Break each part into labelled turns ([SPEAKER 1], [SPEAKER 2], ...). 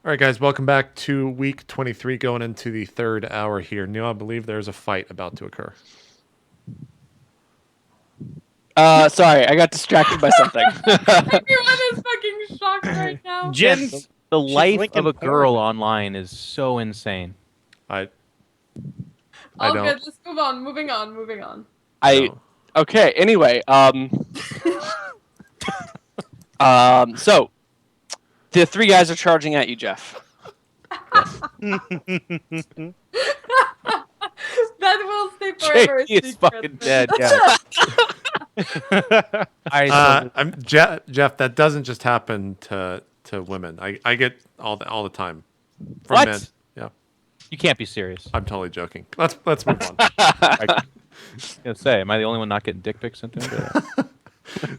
[SPEAKER 1] All right, guys, welcome back to week 23, going into the third hour here. Neal, I believe there's a fight about to occur.
[SPEAKER 2] Sorry, I got distracted by something.
[SPEAKER 3] Everyone is fucking shocked right now.
[SPEAKER 4] Jen's
[SPEAKER 5] The life
[SPEAKER 4] linking
[SPEAKER 5] of a
[SPEAKER 4] porn.
[SPEAKER 5] girl online is so insane.
[SPEAKER 1] I
[SPEAKER 3] All
[SPEAKER 1] don't.
[SPEAKER 3] good. Let's move on. Moving on.
[SPEAKER 2] Okay. Anyway, so the three guys are charging at you, Jeff.
[SPEAKER 3] That will stay forever.
[SPEAKER 5] JP is fucking dead. Yeah.
[SPEAKER 1] Jeff, that doesn't just happen to women. I get all the time from
[SPEAKER 5] What?
[SPEAKER 1] men. Yeah,
[SPEAKER 5] You can't be serious.
[SPEAKER 1] I'm totally joking. Let's move on.
[SPEAKER 5] I was gonna say, am I the only one not getting dick pics sent to me?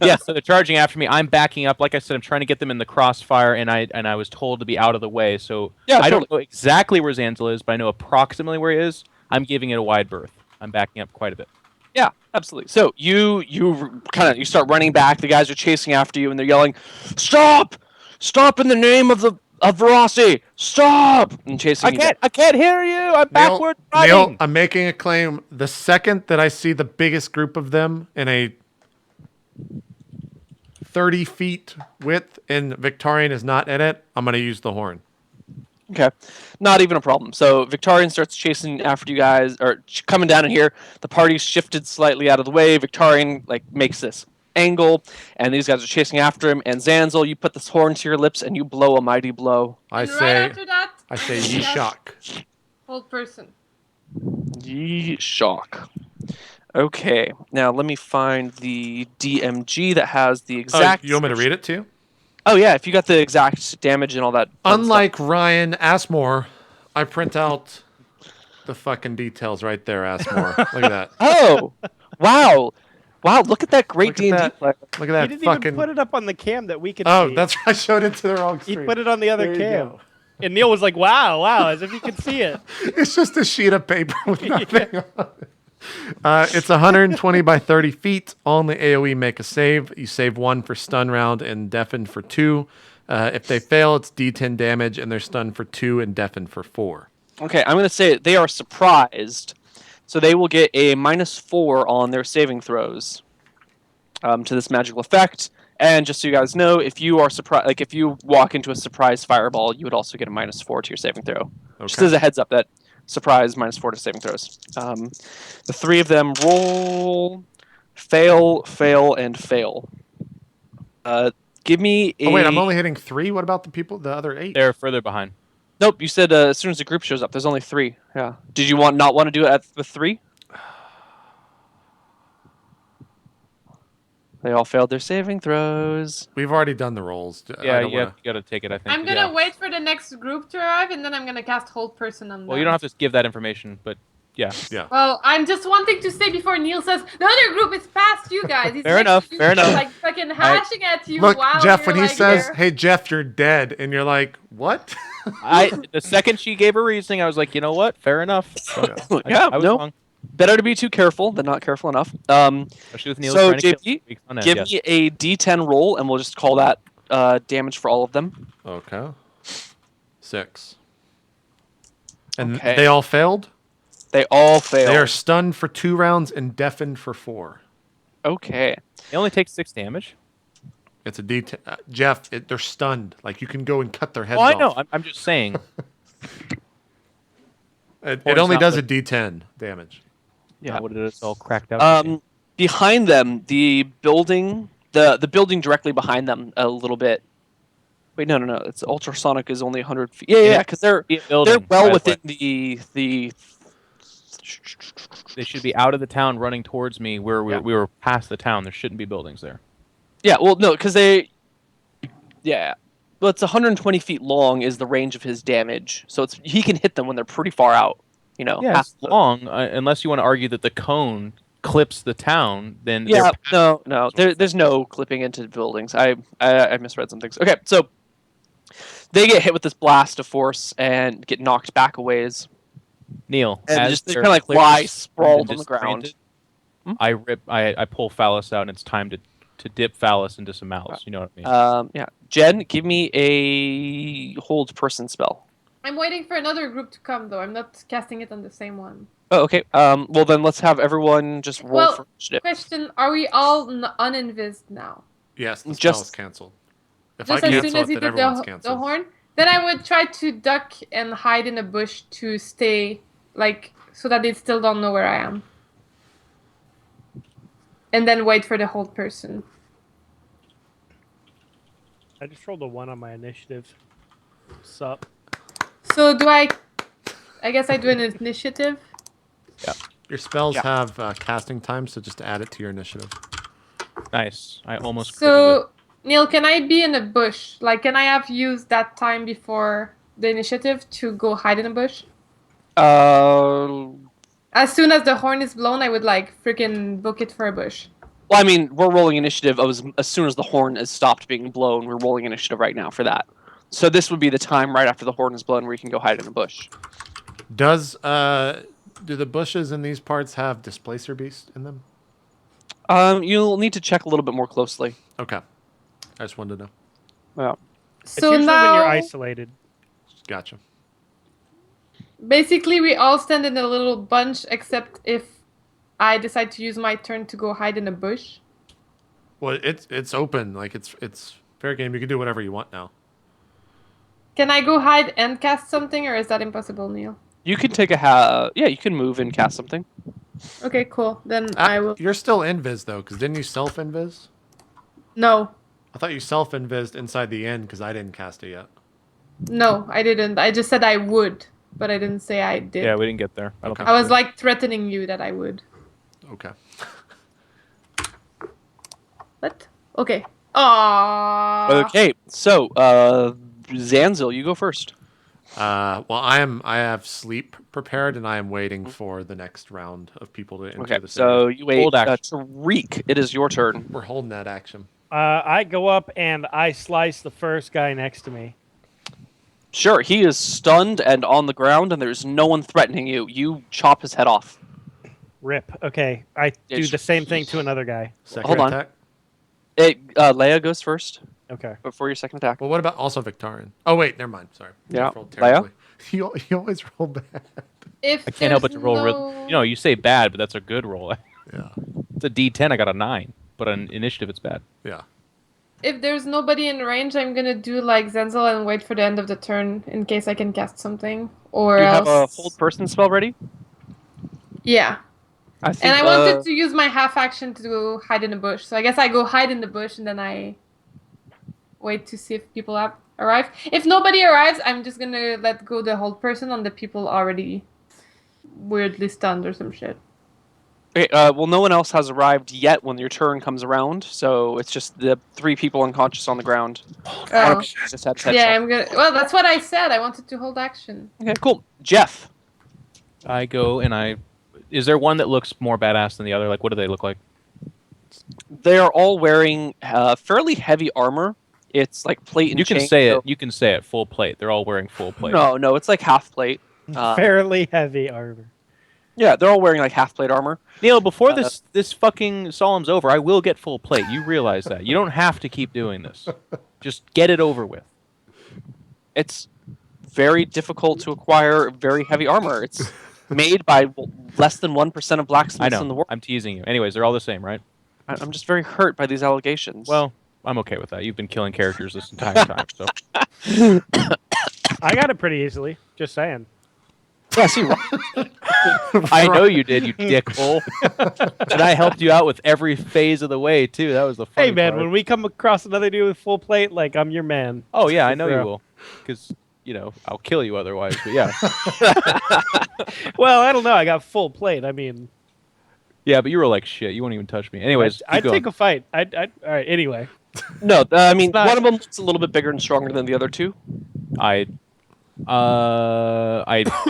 [SPEAKER 5] Yeah, so they're charging after me. I'm backing up. Like I said, I'm trying to get them in the crossfire, and I was told to be out of the way. So
[SPEAKER 2] Yeah,
[SPEAKER 5] I don't know exactly where Zanzel is, but I know approximately where he is. I'm giving it a wide berth. I'm backing up quite a bit.
[SPEAKER 2] Yeah, absolutely. So you start running back. The guys are chasing after you, and they're yelling, "Stop! Stop in the name of Verossi! Stop!" And chasing you.
[SPEAKER 5] I can't hear you. I'm backward running.
[SPEAKER 1] Neal, I'm making a claim. The second that I see the biggest group of them in a 30 feet width and Victorian is not in it, I'm going to use the horn.
[SPEAKER 2] Okay, not even a problem. So Victorian starts chasing after you guys, or coming down in here. The party's shifted slightly out of the way. Victorian makes this angle, and these guys are chasing after him. And Zanzel, you put this horn to your lips and you blow a mighty blow.
[SPEAKER 3] And right after that,
[SPEAKER 1] I say ye shock.
[SPEAKER 3] Hold person.
[SPEAKER 2] Ye shock. Okay, now let me find the DMG that has the exact.
[SPEAKER 1] You want me to read it too?
[SPEAKER 2] Oh yeah, if you got the exact damage and all that. fun
[SPEAKER 1] Unlike
[SPEAKER 2] stuff.
[SPEAKER 1] Ryan Asmore, I print out the fucking details right there, Asmore. Look at that.
[SPEAKER 2] Oh, wow. Look at that great
[SPEAKER 1] Look at
[SPEAKER 2] D&D
[SPEAKER 1] that.
[SPEAKER 2] player.
[SPEAKER 1] Look at that
[SPEAKER 4] He didn't
[SPEAKER 1] fucking.
[SPEAKER 4] even put it up on the cam that we could
[SPEAKER 1] Oh,
[SPEAKER 4] see.
[SPEAKER 1] that's right. I showed it to the wrong
[SPEAKER 4] He
[SPEAKER 1] screen.
[SPEAKER 4] put it on the other
[SPEAKER 1] There you
[SPEAKER 4] cam.
[SPEAKER 1] go.
[SPEAKER 4] And Neal was like, wow, as if he could see it.
[SPEAKER 1] It's just a sheet of paper with nothing on it. It's 120 by 30 feet. On the AoE, make a save. You save 1 for stun round and deafened for 2. If they fail, it's D10 damage, and they're stunned for 2 and deafened for 4.
[SPEAKER 2] Okay, I'm going to say they are surprised, so they will get a -4 on their saving throws to this magical effect. And just so you guys know, if you are surprised, if you walk into a surprise fireball, you would also get a -4 to your saving throw. Just as a heads up, that surprise -4 to saving throws. The three of them roll, fail, and fail. Give me a.
[SPEAKER 1] Oh wait, I'm only hitting 3. What about the other 8?
[SPEAKER 5] They're further behind.
[SPEAKER 2] Nope, you said as soon as the group shows up, there's only 3. Yeah. Did you not want to do it with 3? They all failed their saving throws.
[SPEAKER 1] We've already done the rolls.
[SPEAKER 5] Yeah, you got to take it, I think.
[SPEAKER 3] I'm gonna wait for the next group to arrive, and then I'm gonna cast hold person on them.
[SPEAKER 5] Well, you don't have to give that information, but yeah.
[SPEAKER 3] Well, I'm just wanting to say before Neal says the other group is past you guys. He's
[SPEAKER 5] Fair enough,
[SPEAKER 3] he's
[SPEAKER 5] fair enough.
[SPEAKER 3] Like fucking hashing at you.
[SPEAKER 1] Look,
[SPEAKER 3] while
[SPEAKER 1] Jeff,
[SPEAKER 3] you're,
[SPEAKER 1] when he
[SPEAKER 3] like,
[SPEAKER 1] says,
[SPEAKER 3] there.
[SPEAKER 1] "Hey, Jeff, you're dead," and you're like, "What?"
[SPEAKER 5] The second she gave her reasoning, I was like, you know what? Fair enough. So,
[SPEAKER 2] Yeah,
[SPEAKER 5] I was
[SPEAKER 2] no.
[SPEAKER 5] wrong.
[SPEAKER 2] Better to be too careful than not careful enough.
[SPEAKER 5] Especially with Neal
[SPEAKER 2] So,
[SPEAKER 5] trying to kill
[SPEAKER 2] JP,
[SPEAKER 5] weeks on end,
[SPEAKER 2] give
[SPEAKER 5] yes.
[SPEAKER 2] me a D10 roll, and we'll just call that damage for all of them.
[SPEAKER 1] Okay. 6. And
[SPEAKER 2] Okay.
[SPEAKER 1] they all failed?
[SPEAKER 2] They all fail.
[SPEAKER 1] They are stunned for 2 rounds and deafened for 4.
[SPEAKER 2] Okay.
[SPEAKER 5] It only takes 6 damage.
[SPEAKER 1] It's a D10. Jeff, they're stunned. Like, you can go and cut their heads
[SPEAKER 5] Oh, I
[SPEAKER 1] off.
[SPEAKER 5] know. I'm just saying.
[SPEAKER 1] It only does a D10 damage.
[SPEAKER 5] Yeah. What it is all cracked out.
[SPEAKER 2] Behind them, the building, the building directly behind them, a little bit. Wait, no. It's ultrasonic is only 100 feet. Yeah, because they're well within the.
[SPEAKER 5] They should be out of the town, running towards me. Where we were past the town. There shouldn't be buildings there.
[SPEAKER 2] Yeah, well, no, because they. Yeah, well, it's 120 feet long is the range of his damage, so he can hit them when they're pretty far out. You know.
[SPEAKER 5] Yeah, it's long. Unless you want to argue that the cone clips the town, then
[SPEAKER 2] yeah, no. There's no clipping into buildings. I misread some things. Okay, so they get hit with this blast of force and get knocked back a ways.
[SPEAKER 5] Neal,
[SPEAKER 2] And
[SPEAKER 5] as
[SPEAKER 2] just
[SPEAKER 5] they're
[SPEAKER 2] kind of
[SPEAKER 5] clearly
[SPEAKER 2] lie sprawled
[SPEAKER 5] and
[SPEAKER 2] on the ground.
[SPEAKER 5] disoriented, I pull Phallus out, and it's time to to dip Phallus into some mouths. You know what I mean?
[SPEAKER 2] Yeah. Jen, give me a hold person spell.
[SPEAKER 3] I'm waiting for another group to come, though. I'm not casting it on the same one.
[SPEAKER 2] Oh, okay. Well, then let's have everyone just roll for initiative.
[SPEAKER 3] Question, are we all uninvised now?
[SPEAKER 1] Yes, the
[SPEAKER 2] Just-
[SPEAKER 1] spell is canceled. If
[SPEAKER 3] Just
[SPEAKER 1] I
[SPEAKER 3] as
[SPEAKER 1] cancel
[SPEAKER 3] soon as
[SPEAKER 1] it,
[SPEAKER 3] he
[SPEAKER 1] then
[SPEAKER 3] did
[SPEAKER 1] everyone's
[SPEAKER 3] the
[SPEAKER 1] canceled.
[SPEAKER 3] horn? Then I would try to duck and hide in a bush to stay, like, so that they still don't know where I am. And then wait for the hold person.
[SPEAKER 4] I just rolled a 1 on my initiative. Sup?
[SPEAKER 3] So do I guess I do an initiative?
[SPEAKER 1] Your spells
[SPEAKER 2] Yeah.
[SPEAKER 1] have casting time, so just add it to your initiative.
[SPEAKER 5] Nice. I almost. critted
[SPEAKER 3] So, Neil, can I be in a bush? Like, can I have used that time before the initiative to go hide in a bush?
[SPEAKER 2] Well,
[SPEAKER 3] As soon as the horn is blown, I would, like, freaking book it for a bush.
[SPEAKER 2] I mean, we're rolling initiative as soon as the horn has stopped being blown. We're rolling initiative right now for that. So this would be the time right after the horn is blown where you can go hide in a bush.
[SPEAKER 1] Do the bushes in these parts have displacer beast in them?
[SPEAKER 2] You'll need to check a little bit more closely.
[SPEAKER 1] Okay. I just wanted to know.
[SPEAKER 2] Well,
[SPEAKER 4] It's
[SPEAKER 3] So
[SPEAKER 4] usually when you're
[SPEAKER 3] now,
[SPEAKER 4] isolated.
[SPEAKER 1] Gotcha.
[SPEAKER 3] basically, we all stand in a little bunch, except if I decide to use my turn to go hide in a bush.
[SPEAKER 1] Well, it's open. Like it's fair game. You can do whatever you want now.
[SPEAKER 3] Can I go hide and cast something, or is that impossible, Neil?
[SPEAKER 2] you can take you can move and cast something.
[SPEAKER 3] Okay, cool. Then I will.
[SPEAKER 1] You're still invis though, because didn't you self invis?
[SPEAKER 3] No,
[SPEAKER 1] I thought you self invised inside the end because I didn't cast it yet.
[SPEAKER 3] no, I didn't. I just said I would, but I didn't say I did.
[SPEAKER 5] Yeah, we didn't get there. I don't
[SPEAKER 1] Okay.
[SPEAKER 5] think
[SPEAKER 3] I
[SPEAKER 5] we
[SPEAKER 3] was
[SPEAKER 5] did.
[SPEAKER 3] like threatening you that I would.
[SPEAKER 1] Okay.
[SPEAKER 3] What? Okay. Aww.
[SPEAKER 2] Okay, so Zanzil, you go first.
[SPEAKER 1] Well, I have sleep prepared, and I am waiting for the next round of people to enter
[SPEAKER 2] Okay,
[SPEAKER 1] the city.
[SPEAKER 2] so you wait.
[SPEAKER 5] Hold action.
[SPEAKER 2] Tariq, it is your turn.
[SPEAKER 1] We're holding that action.
[SPEAKER 4] I go up and I slice the first guy next to me.
[SPEAKER 2] Sure, he is stunned and on the ground, and there's no one threatening you. You chop his head off.
[SPEAKER 4] Rip. Okay, I do
[SPEAKER 2] It's-
[SPEAKER 4] the same thing to another guy.
[SPEAKER 1] Second
[SPEAKER 2] Hold on.
[SPEAKER 1] attack.
[SPEAKER 2] Leia goes first
[SPEAKER 4] Okay.
[SPEAKER 2] before your second attack.
[SPEAKER 1] Well, what about also Victorian? Oh wait, never mind. Sorry.
[SPEAKER 2] Yeah,
[SPEAKER 1] Rolled
[SPEAKER 2] Leia?
[SPEAKER 1] terribly. You always roll bad.
[SPEAKER 3] If
[SPEAKER 5] I can't help but to
[SPEAKER 3] there's
[SPEAKER 5] roll.
[SPEAKER 3] no...
[SPEAKER 5] You know, you say bad, but that's a good roll.
[SPEAKER 1] Yeah.
[SPEAKER 5] It's a D10. I got a 9, but on initiative, it's bad.
[SPEAKER 1] Yeah.
[SPEAKER 3] If there's nobody in range, I'm gonna do like Zenzel and wait for the end of the turn in case I can cast something. Or
[SPEAKER 2] Do you
[SPEAKER 3] else...
[SPEAKER 2] have a hold person spell ready?
[SPEAKER 3] Yeah.
[SPEAKER 2] I think,
[SPEAKER 3] And I wanted to use my half action to go hide in the bush. So I guess I go hide in the bush and then I wait to see if people arrive. If nobody arrives, I'm just gonna let go the hold person on the people already weirdly stunned or some shit.
[SPEAKER 2] Okay, well, no one else has arrived yet when your turn comes around, so it's just the 3 people unconscious on the ground.
[SPEAKER 3] Oh.
[SPEAKER 2] Just had
[SPEAKER 3] Yeah, I'm gonna. Well, that's what I said. I wanted to hold action.
[SPEAKER 2] Okay, cool. Jeff.
[SPEAKER 5] I go and I. Is there one that looks more badass than the other? Like, what do they look like?
[SPEAKER 2] They are all wearing fairly heavy armor. It's like plate and
[SPEAKER 5] You can
[SPEAKER 2] chain,
[SPEAKER 5] say
[SPEAKER 2] so-
[SPEAKER 5] it. You can say it. Full plate. They're all wearing full plate.
[SPEAKER 2] No, it's like half plate.
[SPEAKER 4] Fairly heavy armor.
[SPEAKER 2] Yeah, they're all wearing like half plate armor.
[SPEAKER 5] Neil, before this fucking solemn's over, I will get full plate. You realize that. You don't have to keep doing this. Just get it over with.
[SPEAKER 2] It's very difficult to acquire very heavy armor. It's made by less than 1% of
[SPEAKER 5] I
[SPEAKER 2] blacksmiths
[SPEAKER 5] know.
[SPEAKER 2] in the world.
[SPEAKER 5] I'm teasing you. Anyways, they're all the same, right?
[SPEAKER 2] I'm just very hurt by these allegations.
[SPEAKER 5] Well, I'm okay with that. You've been killing characters this entire time, so
[SPEAKER 4] I got it pretty easily. Just saying.
[SPEAKER 2] yeah, see,
[SPEAKER 5] I know you did, you dickhole. And I helped you out with every phase of the way too. That was the funny
[SPEAKER 4] Hey man,
[SPEAKER 5] part.
[SPEAKER 4] when we come across another dude with full plate, like I'm your man.
[SPEAKER 5] Oh yeah, I know you
[SPEAKER 4] Bro.
[SPEAKER 5] will, because I'll kill you otherwise. But yeah,
[SPEAKER 4] Well, I don't know. I got full plate. I mean,
[SPEAKER 5] yeah. But you were like shit. You won't even touch me. Anyways,
[SPEAKER 4] I'd
[SPEAKER 5] keep going.
[SPEAKER 4] take a fight. All right. Anyway,
[SPEAKER 2] no, I mean,
[SPEAKER 4] It's not-
[SPEAKER 2] one of them looks a little bit bigger and stronger than the other 2.
[SPEAKER 5] I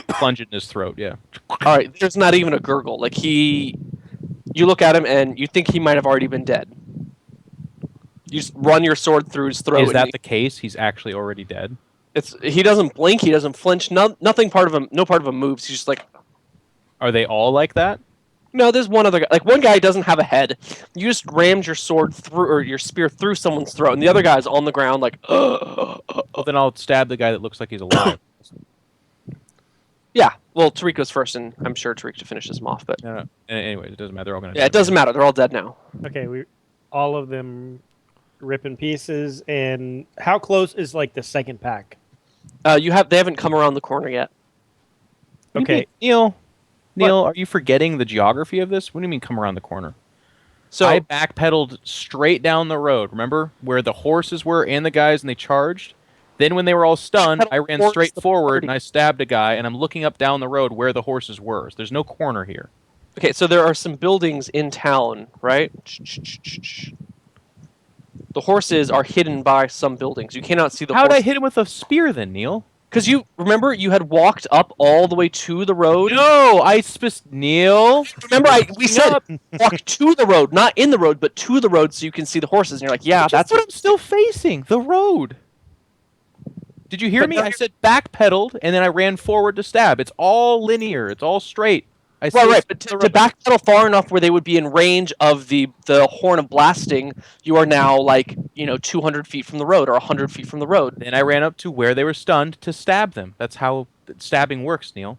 [SPEAKER 5] plunge it in his throat. Yeah.
[SPEAKER 2] All right, there's not even a gurgle. Like you look at him and you think he might have already been dead. You just run your sword through his throat.
[SPEAKER 5] Is that
[SPEAKER 2] and
[SPEAKER 5] the case? He's actually already dead.
[SPEAKER 2] he doesn't blink. He doesn't flinch. No part of him moves. He's just like,
[SPEAKER 5] Are they all like that?
[SPEAKER 2] No, there's one other guy. Like one guy doesn't have a head. You just rammed your sword through or your spear through someone's throat, and the other guy's on the ground like.
[SPEAKER 5] Well, then I'll stab the guy that looks like he's alive.
[SPEAKER 2] Yeah. Well, Tariq goes first, and I'm sure Tariq finishes him off. But
[SPEAKER 5] No. Anyways, it doesn't matter. They're all gonna.
[SPEAKER 2] yeah, it doesn't matter. They're all dead now.
[SPEAKER 4] Okay, all of them rip in pieces. And how close is like the second pack?
[SPEAKER 2] They haven't come around the corner yet.
[SPEAKER 4] Okay,
[SPEAKER 5] Neal, are you forgetting the geography of this? What do you mean come around the corner?
[SPEAKER 2] So
[SPEAKER 5] I backpedaled straight down the road. Remember where the horses were and the guys, and they charged. Then when they were all stunned, I ran straight forward and I stabbed a guy. And I'm looking up down the road where the horses were. So there's no corner here.
[SPEAKER 2] okay, so there are some buildings in town, right? The horses are hidden by some buildings. You cannot see the.
[SPEAKER 5] How did I hit him with a spear then, Neal?
[SPEAKER 2] Because you remember you had walked up all the way to the road.
[SPEAKER 5] No, Neal.
[SPEAKER 2] Remember, we said walk to the road, not in the road, but to the road, so you can see the horses. And you're like, yeah, that's
[SPEAKER 5] what I'm still facing. The road. Did you hear me? I said backpedaled, and then I ran forward to stab. It's all linear. It's all straight.
[SPEAKER 2] Right. But to backpedal far enough where they would be in range of the horn of blasting, you are now like 200 feet from the road or 100 feet from the road.
[SPEAKER 5] Then I ran up to where they were stunned to stab them. That's how stabbing works, Neal.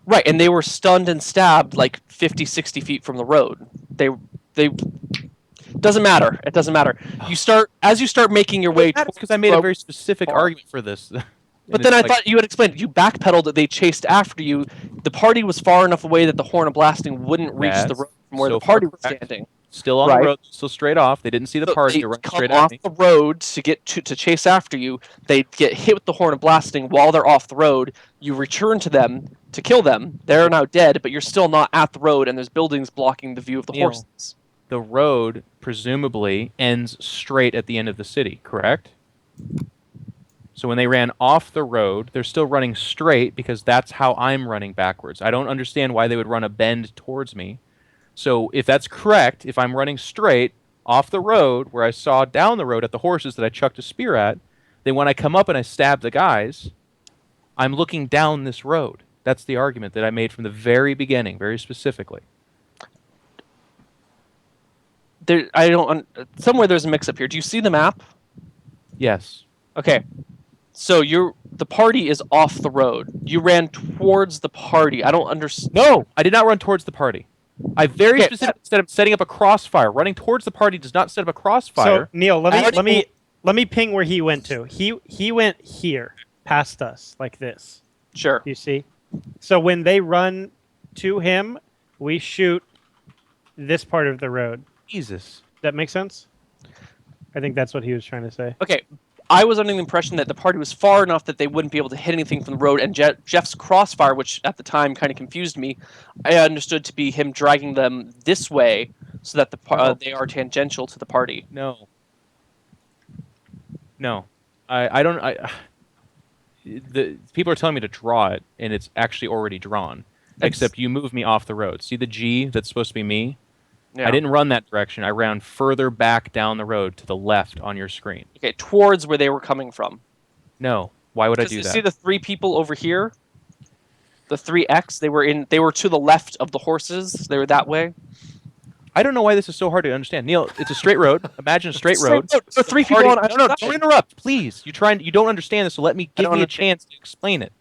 [SPEAKER 2] Right, and they were stunned and stabbed like 50, 60 feet from the road. They doesn't matter. It doesn't matter. As you start making your way
[SPEAKER 5] because I made a very specific argument for this.
[SPEAKER 2] But then I thought you had explained you backpedaled that they chased after you. The party was far enough away that the horn of blasting wouldn't reach the road from where the party was standing.
[SPEAKER 5] Still on the road, still straight off. They didn't see the party. They run straight
[SPEAKER 2] off
[SPEAKER 5] at me.
[SPEAKER 2] the road to get to chase after you. They get hit with the horn of blasting while they're off the road. You return to them to kill them. They're now dead, but you're still not at the road, and there's buildings blocking the view of the horses.
[SPEAKER 5] The road presumably ends straight at the end of the city, correct? So when they ran off the road, they're still running straight because that's how I'm running backwards. I don't understand why they would run a bend towards me. So if that's correct, if I'm running straight off the road where I saw down the road at the horses that I chucked a spear at, then when I come up and I stab the guys, I'm looking down this road. That's the argument that I made from the very beginning, very specifically.
[SPEAKER 2] Somewhere there's a mix-up here. Do you see the map?
[SPEAKER 5] Yes.
[SPEAKER 2] Okay. So the party is off the road. You ran towards the party. I don't understand.
[SPEAKER 5] No, I did not run towards the party. I very specifically said I'm setting up a crossfire. Running towards the party does not set up a crossfire.
[SPEAKER 4] So Neal, let me ping where he went to. He went here, past us, like this.
[SPEAKER 2] Sure.
[SPEAKER 4] You see? So when they run to him, we shoot this part of the road.
[SPEAKER 5] Jesus.
[SPEAKER 4] That makes sense? I think that's what he was trying to say.
[SPEAKER 2] Okay. I was under the impression that the party was far enough that they wouldn't be able to hit anything from the road, and Jeff's crossfire, which at the time kind of confused me, I understood to be him dragging them this way so that they are tangential to the party.
[SPEAKER 5] No. I don't. The people are telling me to draw it, and it's actually already drawn. Except you moved me off the road. See the G that's supposed to be me? Yeah. I didn't run that direction. I ran further back down the road to the left on your screen.
[SPEAKER 2] Okay, towards where they were coming from.
[SPEAKER 5] No. Why would I do that?
[SPEAKER 2] You see the three people over here? The 3X, they were to the left of the horses. They were that way.
[SPEAKER 5] I don't know why this is so hard to understand. Neal, it's a straight road. Imagine a straight road.
[SPEAKER 2] So three people on
[SPEAKER 5] No, don't interrupt, please. You don't understand this, so let me give me a chance to explain it.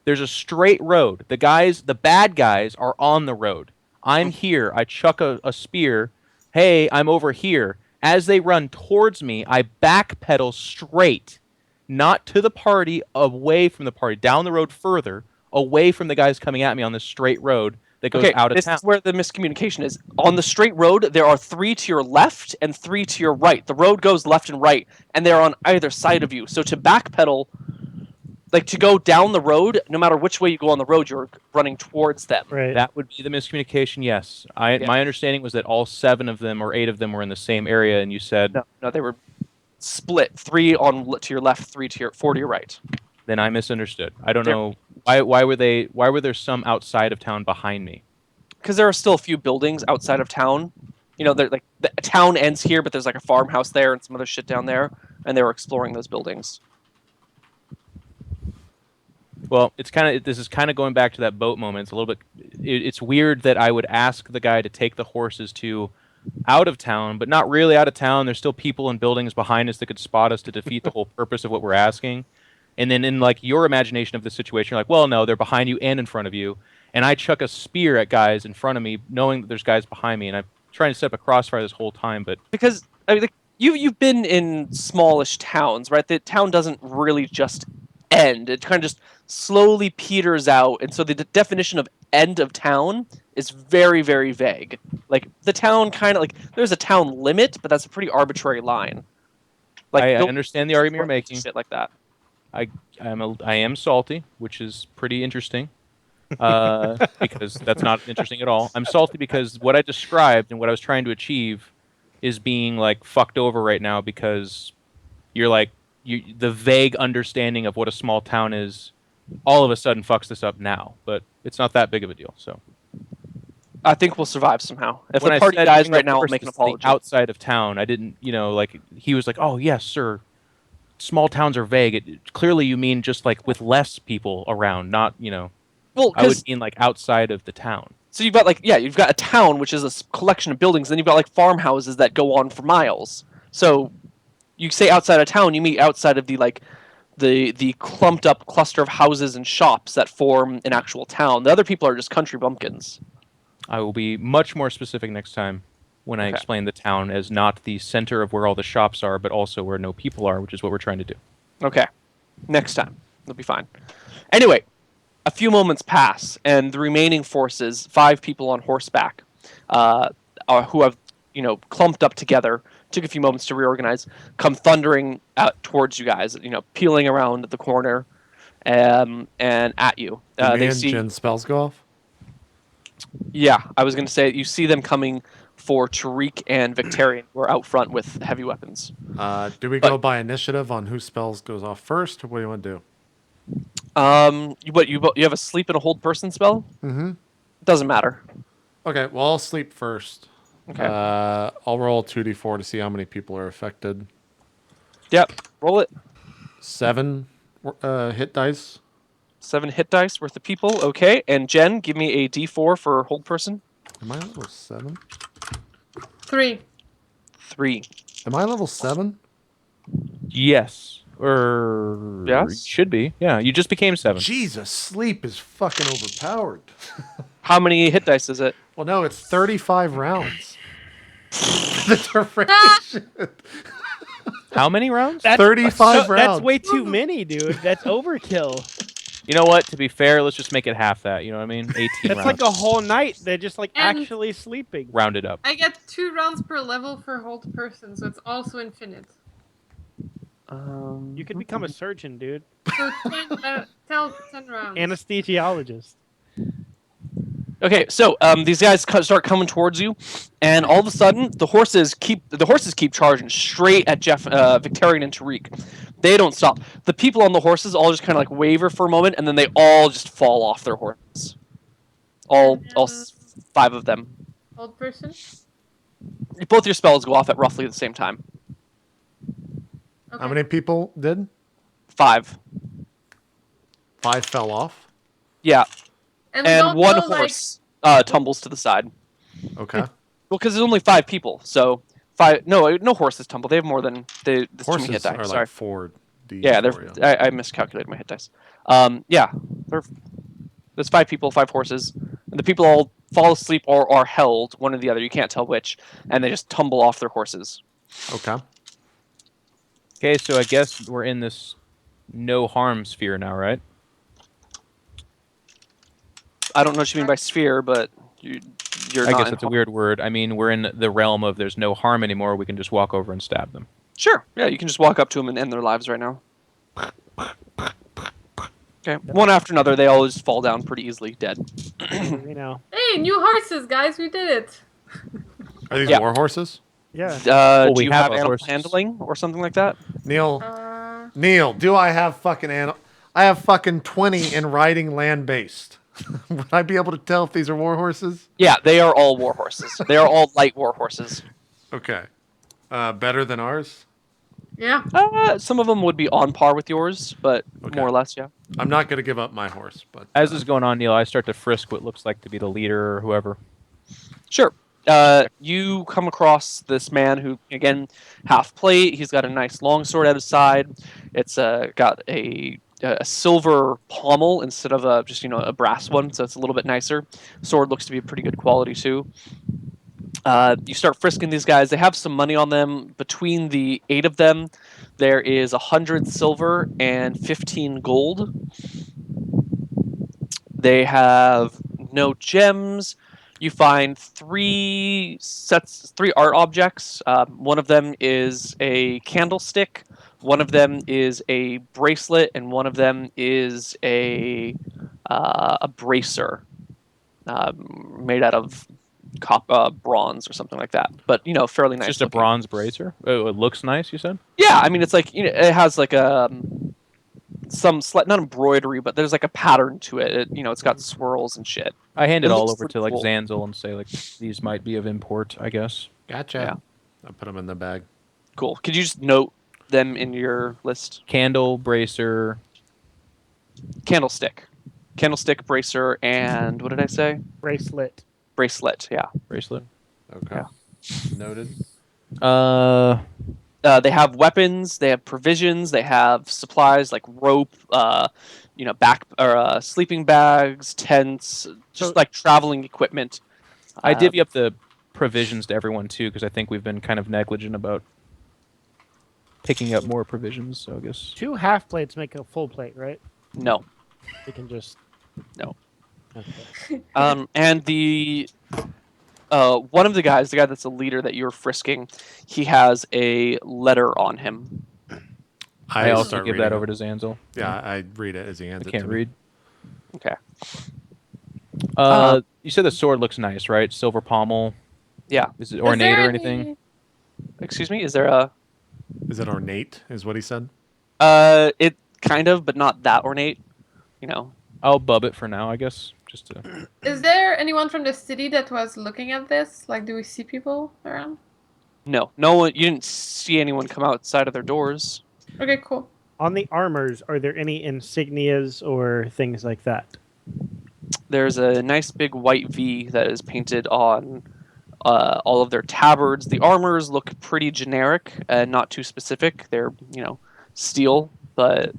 [SPEAKER 5] There's a straight road. The bad guys are on the road. I'm here. I chuck a spear. Hey, I'm over here. As they run towards me, I backpedal straight, not to the party, away from the party, down the road further, away from the guys coming at me on this straight road that goes out of town.
[SPEAKER 2] This is where the miscommunication is. On the straight road, there are 3 to your left and 3 to your right. The road goes left and right, and they're on either side of you. So to backpedal, like to go down the road, no matter which way you go on the road, you're running towards them.
[SPEAKER 4] Right.
[SPEAKER 5] That would be the miscommunication, yes. My understanding was that all 7 of them or 8 of them were in the same area, and you said...
[SPEAKER 2] No, they were split. 3 to your left, 4 to your right.
[SPEAKER 5] Then I misunderstood. I don't know. Why were there some outside of town behind me?
[SPEAKER 2] Because there are still a few buildings outside of town. You know, the town ends here, but there's like a farmhouse there and some other shit down there, and they were exploring those buildings.
[SPEAKER 5] Well, this is kind of going back to that boat moment. It's a little bit it's weird that I would ask the guy to take the horses to out of town, but not really out of town. There's still people and buildings behind us that could spot us to defeat the whole purpose of what we're asking. And then in like your imagination of the situation, you're like, well, no, they're behind you and in front of you. And I chuck a spear at guys in front of me, knowing that there's guys behind me, and I'm trying to set up a crossfire this whole time. But
[SPEAKER 2] Because I mean, like, you've been in smallish towns, right? The town doesn't really just end; it kind of just slowly peters out, and so the definition of end of town is very, very vague. Like the town kind of like there's a town limit, but that's a pretty arbitrary line. Like
[SPEAKER 5] I
[SPEAKER 2] don't-
[SPEAKER 5] understand the argument you're making.
[SPEAKER 2] shit like that.
[SPEAKER 5] I am salty, which is pretty interesting. Because that's not interesting at all. I'm salty because what I described and what I was trying to achieve is being like fucked over right now because you're like the vague understanding of what a small town is all of a sudden fucks this up now, but it's not that big of a deal. So
[SPEAKER 2] I think we'll survive somehow. If
[SPEAKER 5] when
[SPEAKER 2] the
[SPEAKER 5] I
[SPEAKER 2] party
[SPEAKER 5] said
[SPEAKER 2] dies
[SPEAKER 5] bring
[SPEAKER 2] right
[SPEAKER 5] up
[SPEAKER 2] now, I'll
[SPEAKER 5] horses
[SPEAKER 2] make an
[SPEAKER 5] to the
[SPEAKER 2] apology.
[SPEAKER 5] outside of town, I didn't, like he was like, "Oh yes, sir. Small towns are vague. Clearly, you mean just like with less people around, not
[SPEAKER 2] Well,
[SPEAKER 5] I would
[SPEAKER 2] 'cause-
[SPEAKER 5] mean like outside of the town."
[SPEAKER 2] so you've got you've got a town which is a collection of buildings, then you've got like farmhouses that go on for miles. So you say outside of town, you mean outside of the clumped up cluster of houses and shops that form an actual town. The other people are just country bumpkins.
[SPEAKER 5] I will be much more specific next time when I
[SPEAKER 2] Okay.
[SPEAKER 5] explain the town as not the center of where all the shops are, but also where no people are, which is what we're trying to do.
[SPEAKER 2] Okay, next time it'll be fine. Anyway, a few moments pass, and the remaining forces, 5 people on horseback, who have clumped up together, took a few moments to reorganize, come thundering out towards you guys, peeling around the corner, and at you.
[SPEAKER 1] Did me
[SPEAKER 2] They
[SPEAKER 1] and
[SPEAKER 2] see,
[SPEAKER 1] Jen's spells go off?
[SPEAKER 2] yeah, I was going to say you see them coming for Tariq and Victorian, who are out front with heavy weapons.
[SPEAKER 1] Do we go by initiative on whose spells goes off first, or what do you want to do?
[SPEAKER 2] You have a sleep and a hold person spell?
[SPEAKER 1] Mm-hmm.
[SPEAKER 2] Doesn't matter.
[SPEAKER 1] Okay, well, I'll sleep first.
[SPEAKER 2] Okay.
[SPEAKER 1] I'll roll 2d4 to see how many people are affected.
[SPEAKER 2] Yep. Roll it.
[SPEAKER 1] 7 hit dice.
[SPEAKER 2] 7 hit dice worth of people. Okay. And Jen, give me a D4 for hold person.
[SPEAKER 1] Am I level 7?
[SPEAKER 3] 3.
[SPEAKER 2] 3.
[SPEAKER 1] Am I level 7?
[SPEAKER 5] Yes. Or
[SPEAKER 2] Yes?
[SPEAKER 5] should be. Yeah, you just became 7.
[SPEAKER 1] Jesus, sleep is fucking overpowered.
[SPEAKER 2] How many hit dice is it?
[SPEAKER 1] Well, no, it's 35 rounds. The duration.
[SPEAKER 5] How many rounds?
[SPEAKER 1] 35 rounds.
[SPEAKER 4] That's way too many, dude. That's overkill.
[SPEAKER 5] You know what? To be fair, let's just make it half that. You know what I mean? 18
[SPEAKER 4] That's
[SPEAKER 5] rounds.
[SPEAKER 4] like a whole night. They're just like
[SPEAKER 3] And-
[SPEAKER 4] actually sleeping.
[SPEAKER 5] Rounded up.
[SPEAKER 3] I get 2 rounds per level for hold person, so it's also infinite.
[SPEAKER 4] You could become a surgeon, dude.
[SPEAKER 3] So 10 rounds.
[SPEAKER 4] Anesthesiologist.
[SPEAKER 2] Okay, so these guys start coming towards you, and all of a sudden the horses keep charging straight at Victorian and Tariq. They don't stop. The people on the horses all just kind of like waver for a moment, and then they all just fall off their horses. All 5 of them.
[SPEAKER 3] Hold person?
[SPEAKER 2] Both your spells go off at roughly the same time.
[SPEAKER 3] Okay.
[SPEAKER 1] How many people did?
[SPEAKER 2] 5.
[SPEAKER 1] 5 fell off.
[SPEAKER 2] Yeah,
[SPEAKER 3] And, we
[SPEAKER 2] and
[SPEAKER 3] don't
[SPEAKER 2] one
[SPEAKER 3] know, like-
[SPEAKER 2] horse tumbles to the side.
[SPEAKER 1] Okay.
[SPEAKER 2] Well, because there's only 5 people, so 5. No horses tumble. They have more than there's too many
[SPEAKER 1] Horses
[SPEAKER 2] hit dice.
[SPEAKER 1] are
[SPEAKER 2] Sorry.
[SPEAKER 1] like 4D.
[SPEAKER 2] Yeah, I miscalculated my hit dice. Yeah, there's 5 people, 5 horses, and the people all fall asleep or are held, one or the other. You can't tell which, and they just tumble off their horses.
[SPEAKER 1] Okay.
[SPEAKER 5] Okay, so I guess we're in this no harm sphere now, right?
[SPEAKER 2] I don't know what you mean by sphere, but you're
[SPEAKER 5] I
[SPEAKER 2] not.
[SPEAKER 5] guess it's a weird word. I mean, we're in the realm of there's no harm anymore. We can just walk over and stab them.
[SPEAKER 2] Sure. Yeah, you can just walk up to them and end their lives right now. Okay, one after another, they all just fall down pretty easily, dead.
[SPEAKER 4] You know.
[SPEAKER 3] Hey, new horses, guys! We did it.
[SPEAKER 1] Are these
[SPEAKER 2] Yeah.
[SPEAKER 1] war horses?
[SPEAKER 4] Yeah.
[SPEAKER 2] Do
[SPEAKER 5] we
[SPEAKER 2] you
[SPEAKER 5] have
[SPEAKER 2] have
[SPEAKER 5] a
[SPEAKER 2] animal
[SPEAKER 5] horse.
[SPEAKER 2] handling or something like that?
[SPEAKER 1] Neil,
[SPEAKER 3] Uh,
[SPEAKER 1] Neil, do I have fucking I have fucking 20 in riding land-based. Would I be able to tell if these are war horses?
[SPEAKER 2] Yeah, they are all war horses. They are all light war horses.
[SPEAKER 1] Okay. Better than ours?
[SPEAKER 3] Yeah.
[SPEAKER 2] Some of them would be on par with yours, but
[SPEAKER 1] Okay.
[SPEAKER 2] more or less, yeah.
[SPEAKER 1] I'm not going to give up my horse, but
[SPEAKER 5] As this is going on, Neil, I start to frisk what looks like to be the leader or whoever.
[SPEAKER 2] Sure. You come across this man who, again, half plate. He's got a nice long sword at his side. It's got a silver pommel instead of just a brass one, so it's a little bit nicer. Sword looks to be pretty good quality too. You start frisking these guys. They have some money on them. Between the 8 of them, there is 100 silver and 15 gold. They have no gems. You find 3 art objects. One of them is a candlestick. One of them is a bracelet, and one of them is a bracer made out of bronze or something like that. But fairly nice.
[SPEAKER 5] Just a
[SPEAKER 2] looking.
[SPEAKER 5] bronze bracer. Oh, it looks nice. You said.
[SPEAKER 2] Yeah, I mean it's like it has like a some not embroidery, but there's like a pattern to it. It's got swirls and shit.
[SPEAKER 5] I hand it
[SPEAKER 2] It
[SPEAKER 5] all
[SPEAKER 2] looks
[SPEAKER 5] over
[SPEAKER 2] pretty
[SPEAKER 5] to like
[SPEAKER 2] cool.
[SPEAKER 5] Zanzel and say like these might be of import. I guess.
[SPEAKER 1] gotcha.
[SPEAKER 2] Yeah.
[SPEAKER 1] I put them in the bag.
[SPEAKER 2] Cool. Could you just note them in your list?
[SPEAKER 5] Candle bracer.
[SPEAKER 2] Candlestick, bracer, and what did I say?
[SPEAKER 4] Bracelet.
[SPEAKER 2] Bracelet. Yeah.
[SPEAKER 5] Bracelet.
[SPEAKER 1] Okay.
[SPEAKER 2] Yeah.
[SPEAKER 1] Noted.
[SPEAKER 2] They have weapons. They have provisions. They have supplies like rope, back or sleeping bags, tents, just
[SPEAKER 4] So-
[SPEAKER 2] like traveling equipment.
[SPEAKER 5] I divvy up the provisions to everyone too because I think we've been kind of negligent about picking up more provisions. So I guess
[SPEAKER 4] 2 half plates make a full plate, right?
[SPEAKER 2] No.
[SPEAKER 4] We can just.
[SPEAKER 2] No.
[SPEAKER 4] Okay.
[SPEAKER 2] And the one of the guys, the guy that's the leader that you're frisking, he has a letter on him.
[SPEAKER 5] I also
[SPEAKER 1] start
[SPEAKER 5] give
[SPEAKER 1] reading
[SPEAKER 5] that
[SPEAKER 1] it.
[SPEAKER 5] over to Zanzel.
[SPEAKER 1] Yeah, I read it as he hands
[SPEAKER 5] I
[SPEAKER 1] it to
[SPEAKER 5] can't
[SPEAKER 1] me.
[SPEAKER 5] read.
[SPEAKER 2] Okay.
[SPEAKER 5] You said the sword looks nice, right? Silver pommel.
[SPEAKER 2] Yeah.
[SPEAKER 5] Is it
[SPEAKER 3] Is
[SPEAKER 5] ornate
[SPEAKER 3] there
[SPEAKER 5] or anything?
[SPEAKER 3] any-
[SPEAKER 2] Excuse me. Is there a?
[SPEAKER 1] Is it ornate? Is what he said.
[SPEAKER 2] It kind of, but not that ornate.
[SPEAKER 5] I'll bub it for now, I guess. Just to.
[SPEAKER 3] Is there anyone from the city that was looking at this? Like, do we see people around?
[SPEAKER 2] No one. You didn't see anyone come outside of their doors.
[SPEAKER 3] Okay, cool.
[SPEAKER 4] On the armors, are there any insignias or things like that?
[SPEAKER 2] There's a nice big white V that is painted on all of their tabards. The armors look pretty generic and not too specific. They're steel, but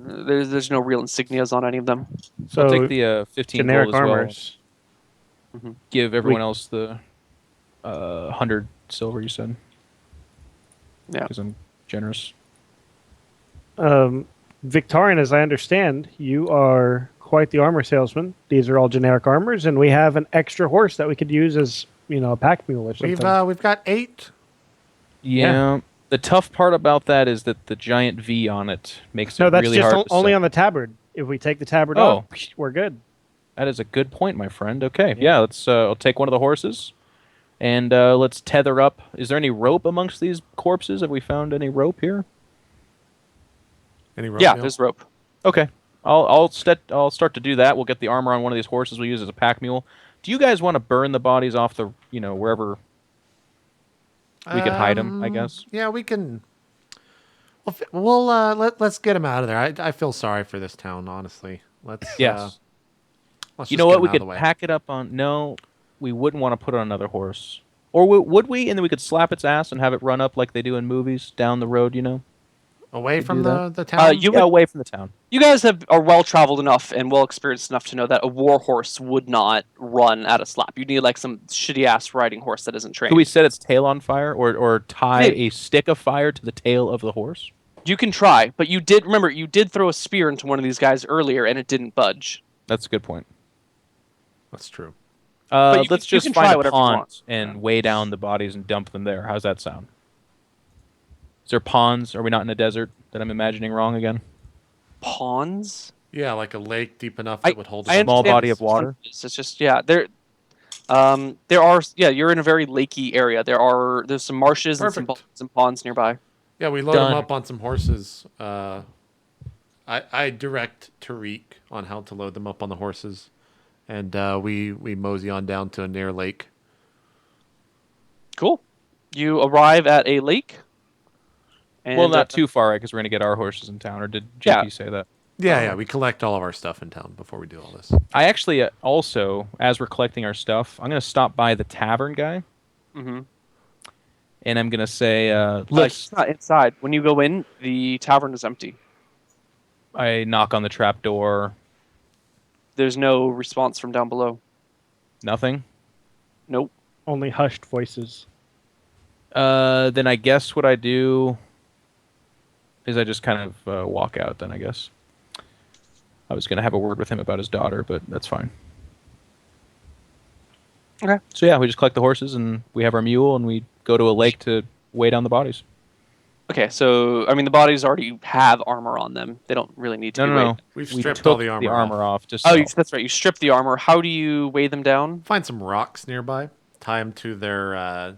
[SPEAKER 2] there's no real insignias on any of them.
[SPEAKER 4] So
[SPEAKER 5] I'll take the 15
[SPEAKER 4] generic
[SPEAKER 5] gold as well.
[SPEAKER 4] armors.
[SPEAKER 5] Give everyone else the 100 silver. You said.
[SPEAKER 2] Yeah.
[SPEAKER 5] Because I'm generous.
[SPEAKER 4] Victorian, as I understand, you are quite the armor salesman. These are all generic armors, and we have an extra horse that we could use as a pack mule or something.
[SPEAKER 1] We've got 8.
[SPEAKER 5] Yeah. The tough part about that is that the giant V on it makes
[SPEAKER 4] No,
[SPEAKER 5] it
[SPEAKER 4] that's
[SPEAKER 5] really
[SPEAKER 4] just
[SPEAKER 5] hard to
[SPEAKER 4] only
[SPEAKER 5] set.
[SPEAKER 4] on the tabard. If we take the tabard
[SPEAKER 5] Oh.
[SPEAKER 4] off, we're good.
[SPEAKER 5] That is a good point, my friend. Okay, yeah, let's. I'll take one of the horses, and let's tether up. Is there any rope amongst these corpses? Have we found any rope here?
[SPEAKER 1] Any rope?
[SPEAKER 2] Yeah,
[SPEAKER 1] Neil?
[SPEAKER 2] there's rope.
[SPEAKER 5] Okay, I'll start to do that. We'll get the armor on one of these horses. We'll use as a pack mule. Do you guys want to burn the bodies off the wherever we could hide them? I guess.
[SPEAKER 1] Yeah, we can. Let's get him out of there. I feel sorry for this town, honestly. Let's.
[SPEAKER 5] Yes.
[SPEAKER 1] Let's
[SPEAKER 5] You
[SPEAKER 1] just
[SPEAKER 5] know
[SPEAKER 1] get
[SPEAKER 5] what?
[SPEAKER 1] him
[SPEAKER 5] We
[SPEAKER 1] out of
[SPEAKER 5] could
[SPEAKER 1] the way.
[SPEAKER 5] pack it up on. No, we wouldn't want to put it on another horse. Or would we? And then we could slap its ass and have it run up like they do in movies down the road.
[SPEAKER 1] Away from
[SPEAKER 5] do
[SPEAKER 1] the
[SPEAKER 5] that.
[SPEAKER 1] town.
[SPEAKER 2] You
[SPEAKER 5] Yeah, away from the town.
[SPEAKER 2] You guys are well traveled enough and well experienced enough to know that a war horse would not run at a slap. You need like some shitty ass riding horse that isn't trained.
[SPEAKER 5] Could we set its tail on fire, or tie
[SPEAKER 2] Maybe.
[SPEAKER 5] a stick of fire to the tail of the horse?
[SPEAKER 2] You can try, but you did throw a spear into one of these guys earlier and it didn't budge.
[SPEAKER 5] That's a good point.
[SPEAKER 1] That's true.
[SPEAKER 2] But
[SPEAKER 5] Let's
[SPEAKER 2] you
[SPEAKER 5] just
[SPEAKER 2] can
[SPEAKER 5] find
[SPEAKER 2] try
[SPEAKER 5] a
[SPEAKER 2] whatever you
[SPEAKER 5] pond
[SPEAKER 2] want.
[SPEAKER 5] and weigh down the bodies and dump them there. How's that sound? Is there ponds? Are we not in a desert that I'm imagining wrong again?
[SPEAKER 2] Ponds?
[SPEAKER 1] Yeah, like a lake deep enough that would hold.
[SPEAKER 2] I
[SPEAKER 5] small
[SPEAKER 2] understand
[SPEAKER 5] body of
[SPEAKER 2] what
[SPEAKER 5] water?
[SPEAKER 2] It's just there are you're in a very lakey area. There's some marshes and
[SPEAKER 1] Perfect.
[SPEAKER 2] some ponds nearby.
[SPEAKER 1] Yeah, we load
[SPEAKER 5] Done.
[SPEAKER 1] him up on some horses. I direct Tariq on how to load them up on the horses, and we mosey on down to a near lake.
[SPEAKER 2] Cool. You arrive at a lake. And,
[SPEAKER 5] Well, not too far, right? Because we're gonna get our horses in town. Or did JP say that?
[SPEAKER 1] Yeah, we collect all of our stuff in town before we do all this.
[SPEAKER 5] I actually also, as we're collecting our stuff, I'm gonna stop by the tavern guy,
[SPEAKER 2] Mm-hmm.
[SPEAKER 5] and I'm gonna say,
[SPEAKER 2] It's not inside. When you go in, the tavern is empty.
[SPEAKER 5] I knock on the trap door.
[SPEAKER 2] There's no response from down below.
[SPEAKER 5] Nothing.
[SPEAKER 2] Nope.
[SPEAKER 4] Only hushed voices.
[SPEAKER 5] Then I guess what I do is I just kind of walk out. Then I guess I was gonna have a word with him about his daughter, but that's fine.
[SPEAKER 2] Okay.
[SPEAKER 5] So yeah, we just collect the horses and we have our mule and we go to a lake to weigh down the bodies.
[SPEAKER 2] Okay, so I mean the bodies already have armor on them. They don't really need to be weighed.
[SPEAKER 1] We've
[SPEAKER 5] We
[SPEAKER 1] stripped
[SPEAKER 5] took
[SPEAKER 1] all the armor off.
[SPEAKER 5] off. Just
[SPEAKER 2] Oh,
[SPEAKER 5] so.
[SPEAKER 2] that's right. You strip the armor. How do you weigh them down?
[SPEAKER 1] Find some rocks nearby. Tie them to their.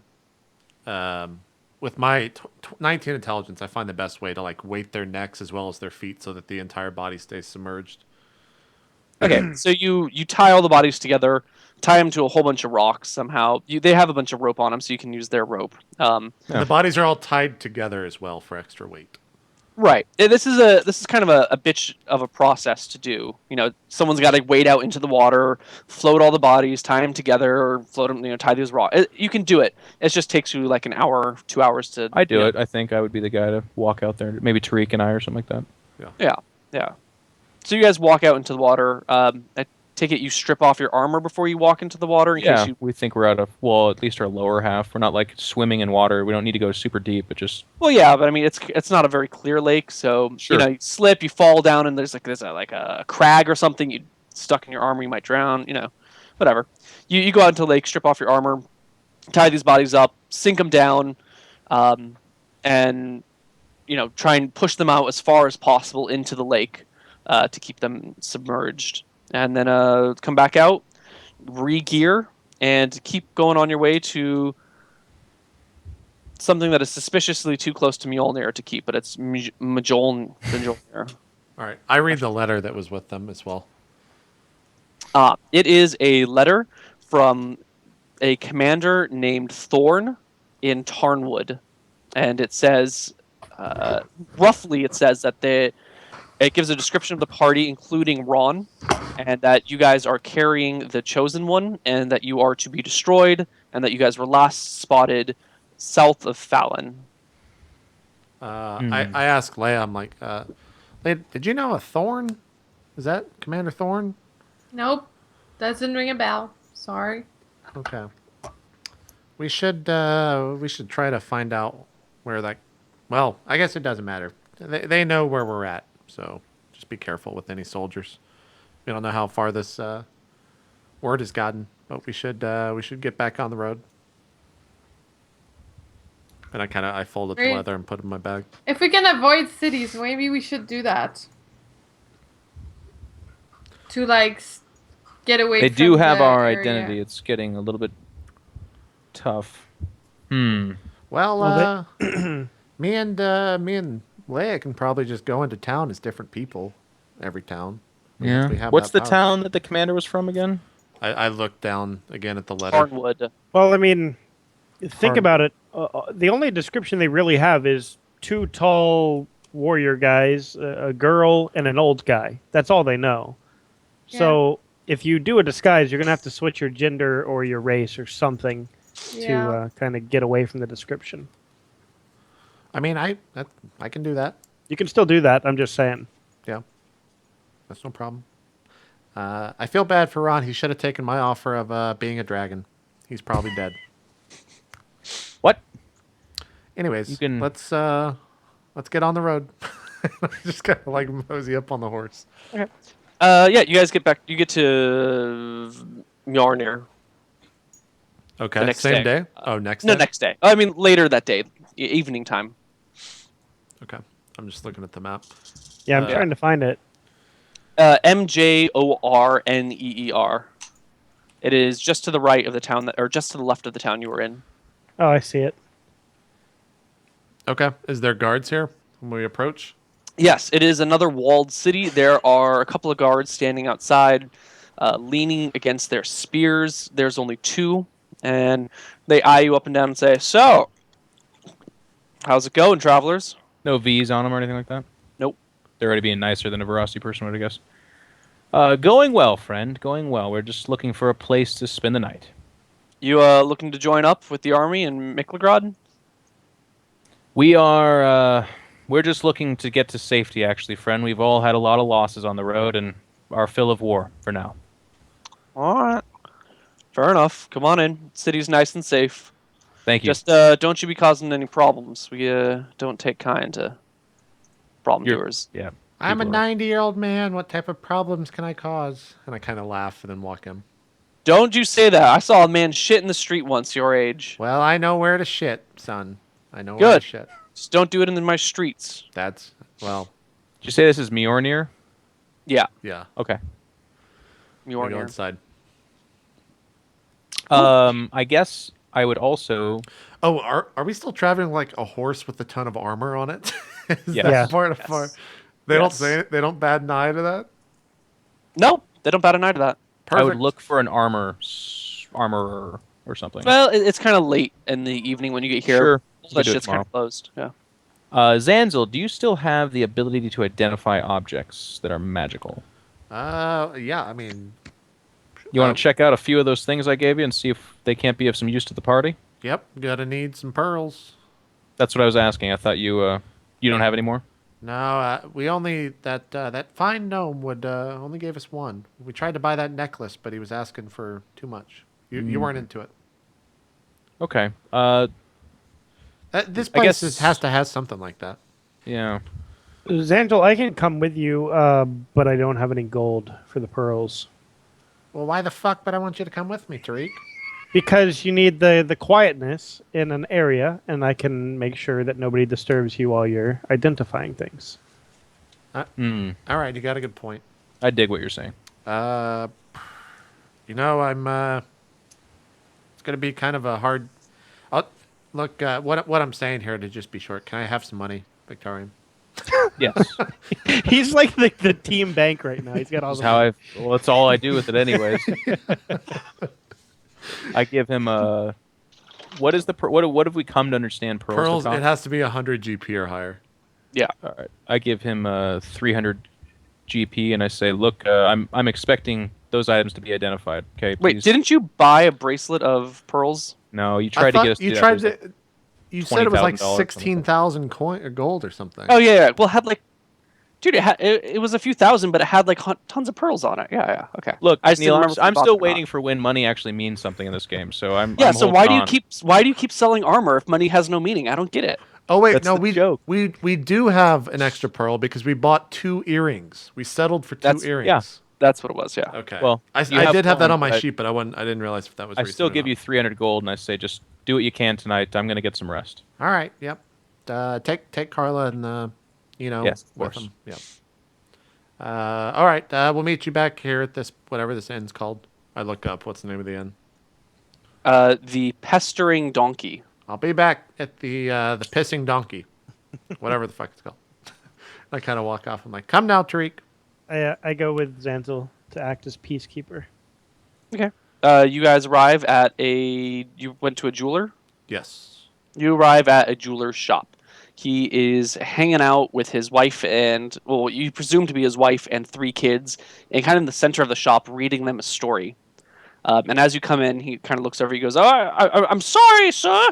[SPEAKER 1] With my 19 intelligence, I find the best way to like weight their necks as well as their feet so that the entire body stays submerged.
[SPEAKER 2] Okay, so you tie all the bodies together, tie them to a whole bunch of rocks somehow. They have a bunch of rope on them, so you can use their rope.
[SPEAKER 1] And the bodies are all tied together as well for extra weight.
[SPEAKER 2] Right. This is kind of a bitch of a process to do. You know, someone's got to wade out into the water, float all the bodies, tie them together, or float them. You know, tie these rocks. You can do it. It just takes you like an hour, 2 hours to.
[SPEAKER 5] I do it. I think I would be the guy to walk out there. Maybe Tariq and I or something like that.
[SPEAKER 2] Yeah. So you guys walk out into the water. I take it you strip off your armor before you walk into the water. In case you...
[SPEAKER 5] we think we're out of, well, at least our lower half. We're not like swimming in water. We don't need to go super deep, but just...
[SPEAKER 2] Well, yeah, but I mean, it's not a very clear lake, so
[SPEAKER 5] Sure.
[SPEAKER 2] you know, you slip, you fall down, and there's a crag or something you stuck in your armor, you might drown. You know, whatever. You go out into the lake, strip off your armor, tie these bodies up, sink them down, and you know, try and push them out as far as possible into the lake to keep them submerged. And then come back out, re-gear, and keep going on your way to something that is suspiciously too close to Mjolnir to keep, but it's Mjolnir.
[SPEAKER 1] All right. I read the letter that was with them as well.
[SPEAKER 2] It is a letter from a commander named Thorn in Tarnwood. And it says, roughly it says that it gives a description of the party, including Ron, and that you guys are carrying the Chosen One, and that you are to be destroyed, and that you guys were last spotted south of Fallon.
[SPEAKER 1] I asked Leia, I'm like, Leia, did you know a Thorn? Is that Commander Thorn?
[SPEAKER 3] Nope. Doesn't ring a bell. Sorry.
[SPEAKER 1] Okay. We should try to find out where that... Well, I guess it doesn't matter. They know where we're at, so just be careful with any soldiers. We don't know how far this word has gotten, but we should get back on the road. And I folded the
[SPEAKER 3] Great.
[SPEAKER 1] leather and put it in my bag.
[SPEAKER 3] If we can avoid cities, maybe we should do that. To like get away.
[SPEAKER 5] They
[SPEAKER 3] from
[SPEAKER 5] do have
[SPEAKER 3] the
[SPEAKER 5] our
[SPEAKER 3] area.
[SPEAKER 5] identity. It's getting a little bit tough.
[SPEAKER 1] Well, me and Leia can probably just go into town as different people. Every town.
[SPEAKER 5] Yeah.
[SPEAKER 1] We have
[SPEAKER 5] What's
[SPEAKER 1] that
[SPEAKER 5] the
[SPEAKER 1] power.
[SPEAKER 5] town that the commander was from again?
[SPEAKER 1] I looked down again at the letter.
[SPEAKER 2] Tarnwood.
[SPEAKER 4] Well, I mean, think
[SPEAKER 5] Hard.
[SPEAKER 4] about it. The only description they really have is two tall warrior guys, a girl, and an old guy. That's all they know. So if you do a disguise, you're going to have to switch your gender or your race or something to kind of get away from the description.
[SPEAKER 1] I mean, I can do that.
[SPEAKER 4] You can still do that. I'm just saying.
[SPEAKER 1] Yeah, that's no problem. I feel bad for Ron. He should have taken my offer of being a dragon. He's probably dead.
[SPEAKER 5] What?
[SPEAKER 1] Anyways,
[SPEAKER 5] You can-
[SPEAKER 1] let's get on the road. Just kind of like mosey up on the horse.
[SPEAKER 2] Yeah, you guys get back. You get to Mjolnir.
[SPEAKER 1] Okay,
[SPEAKER 2] The next
[SPEAKER 1] same
[SPEAKER 2] day.
[SPEAKER 1] day. Next
[SPEAKER 2] No,
[SPEAKER 1] day.
[SPEAKER 2] next day. I mean, later that day, evening time.
[SPEAKER 1] Okay, I'm just looking at the map.
[SPEAKER 4] Yeah, I'm trying to find it.
[SPEAKER 2] Mjorneer. It is just to the right of the town, or just to the left of the town you were in.
[SPEAKER 4] Oh, I see it.
[SPEAKER 1] Okay, is there guards here when we approach?
[SPEAKER 2] Yes, it is another walled city. There are a couple of guards standing outside, leaning against their spears. There's only two, and they eye you up and down and say, "So, how's it going, travelers?"
[SPEAKER 5] No V's on them or anything like that?
[SPEAKER 2] Nope.
[SPEAKER 5] They're already being nicer than a Veracity person would, I guess. Going well, friend. Going well. We're just looking for a place to spend the night.
[SPEAKER 2] You looking to join up with the army in Miklograd?
[SPEAKER 5] We are, we're just looking to get to safety, actually, friend. We've all had a lot of losses on the road and our fill of war for now.
[SPEAKER 2] All right. Fair enough. Come on in. City's nice and safe.
[SPEAKER 5] Thank you.
[SPEAKER 2] Just don't you be causing any problems. We don't take kind to problem doers.
[SPEAKER 5] Yeah.
[SPEAKER 1] I'm a
[SPEAKER 5] people are-
[SPEAKER 1] 90-year-old man. What type of problems can I cause? And I kind of laugh and then walk in.
[SPEAKER 2] Don't you say that. I saw a man shit in the street once your age.
[SPEAKER 1] Well, I know where to shit, son. I know where to
[SPEAKER 2] Good.
[SPEAKER 1] shit.
[SPEAKER 2] Just don't do it in my streets.
[SPEAKER 1] That's, well,
[SPEAKER 5] Did you say this is Mjolnir?
[SPEAKER 2] Yeah.
[SPEAKER 1] yeah.
[SPEAKER 5] Okay.
[SPEAKER 1] We
[SPEAKER 2] You're
[SPEAKER 1] go inside.
[SPEAKER 5] I guess I would also...
[SPEAKER 1] Oh, are we still traveling like a horse with a ton of armor on it? Is
[SPEAKER 5] Yes.
[SPEAKER 1] that
[SPEAKER 4] Yeah.
[SPEAKER 1] part of
[SPEAKER 2] Yes.
[SPEAKER 1] part? They don't
[SPEAKER 2] Yes.
[SPEAKER 1] say it. They don't bat an eye to that.
[SPEAKER 2] No, they don't bat an eye to that.
[SPEAKER 1] Perfect.
[SPEAKER 5] I would look for an armorer or something.
[SPEAKER 2] Well, it's kind of late in the evening when you get here.
[SPEAKER 5] Sure.
[SPEAKER 2] All
[SPEAKER 5] We
[SPEAKER 2] that
[SPEAKER 5] can do it
[SPEAKER 2] shit's kind
[SPEAKER 5] tomorrow.
[SPEAKER 2] of closed. Yeah.
[SPEAKER 5] Zanzel, do you still have the ability to identify objects that are magical?
[SPEAKER 1] Yeah. I mean,
[SPEAKER 5] You want to check out a few of those things I gave you and see if they can't be of some use to the party?
[SPEAKER 1] yep. Gotta need some pearls.
[SPEAKER 5] That's what I was asking. I thought you don't have any more?
[SPEAKER 1] No, we only that fine gnome would only gave us one. We tried to buy that necklace, but he was asking for too much. You weren't into it.
[SPEAKER 5] Okay.
[SPEAKER 1] This
[SPEAKER 5] I
[SPEAKER 1] place
[SPEAKER 5] guess-
[SPEAKER 1] has to have something like that.
[SPEAKER 5] Yeah.
[SPEAKER 4] Xangel, I can come with you, but I don't have any gold for the pearls.
[SPEAKER 1] Well, why the fuck? But I want you to come with me, Tariq.
[SPEAKER 4] Because you need the quietness in an area, and I can make sure that nobody disturbs you while you're identifying things.
[SPEAKER 1] All right, you got a good point.
[SPEAKER 5] I dig what you're saying.
[SPEAKER 1] I'm. It's gonna be kind of a hard. Look. What I'm saying here, to just be short. Can I have some money, Victorian?
[SPEAKER 5] Yes.
[SPEAKER 4] He's like the team bank right now. He's got all
[SPEAKER 5] That's
[SPEAKER 4] the
[SPEAKER 5] how well, that's all I do with it anyways. I give him a... What is the... What have we come to understand pearls?
[SPEAKER 1] Pearls.
[SPEAKER 5] to cost?
[SPEAKER 1] It has to be 100 GP or higher.
[SPEAKER 2] Yeah.
[SPEAKER 5] All right. I give him 300 GP, and I say, look, I'm expecting those items to be identified. Okay.
[SPEAKER 2] Wait,
[SPEAKER 5] please.
[SPEAKER 2] didn't you buy a bracelet of pearls?
[SPEAKER 5] No, you
[SPEAKER 1] I
[SPEAKER 5] tried to
[SPEAKER 1] thought
[SPEAKER 5] get us to
[SPEAKER 1] you
[SPEAKER 5] do that.
[SPEAKER 1] tried
[SPEAKER 5] There's
[SPEAKER 1] to. You said it was like
[SPEAKER 5] $20,000
[SPEAKER 1] 16,000 coin or gold or something.
[SPEAKER 2] Oh yeah. Well, it had like, dude, it was a few thousand, but it had like tons of pearls on it. Yeah. Okay.
[SPEAKER 5] Look,
[SPEAKER 2] I just
[SPEAKER 5] Neil,
[SPEAKER 2] didn't
[SPEAKER 5] I'm,
[SPEAKER 2] remember if we
[SPEAKER 5] I'm
[SPEAKER 2] bought
[SPEAKER 5] still
[SPEAKER 2] them or not.
[SPEAKER 5] waiting for when money actually means something in this game. So I'm
[SPEAKER 2] Yeah.
[SPEAKER 5] I'm
[SPEAKER 2] So
[SPEAKER 5] holding on.
[SPEAKER 2] why do you keep selling armor if money has no meaning? I don't get it.
[SPEAKER 1] Oh wait,
[SPEAKER 5] That's
[SPEAKER 1] no,
[SPEAKER 5] the joke.
[SPEAKER 1] we do have an extra pearl because we bought 2 earrings. We settled for 2
[SPEAKER 2] That's-
[SPEAKER 1] earrings.
[SPEAKER 5] yeah.
[SPEAKER 2] That's what it was. Yeah.
[SPEAKER 1] Okay.
[SPEAKER 5] Well,
[SPEAKER 1] I
[SPEAKER 5] you
[SPEAKER 1] did have that
[SPEAKER 5] one,
[SPEAKER 1] on my
[SPEAKER 5] but
[SPEAKER 1] sheet, but I didn't realize if that was.
[SPEAKER 5] I
[SPEAKER 1] recent
[SPEAKER 5] still
[SPEAKER 1] or
[SPEAKER 5] give
[SPEAKER 1] not.
[SPEAKER 5] you 300 gold, and I say just do what you can tonight. I'm going to get some rest.
[SPEAKER 1] All right. Yep. Take Carla and
[SPEAKER 5] Yes, of
[SPEAKER 1] with
[SPEAKER 5] course.
[SPEAKER 1] them. Yep. All right. We'll meet you back here at this whatever this inn's called. I look up what's the name of the inn.
[SPEAKER 2] The pestering donkey.
[SPEAKER 1] I'll be back at the pissing donkey, whatever the fuck it's called. I kind of walk off. I'm like, come now, Tariq.
[SPEAKER 4] I go with Xantel to act as peacekeeper.
[SPEAKER 2] Okay. You guys arrive at you went to a jeweler?
[SPEAKER 1] Yes.
[SPEAKER 2] You arrive at a jeweler's shop. He is hanging out with his wife and, well, you presume to be his wife and 3 kids, and kind of in the center of the shop reading them a story. And as you come in, he kind of looks over, he goes, I'm sorry, sir,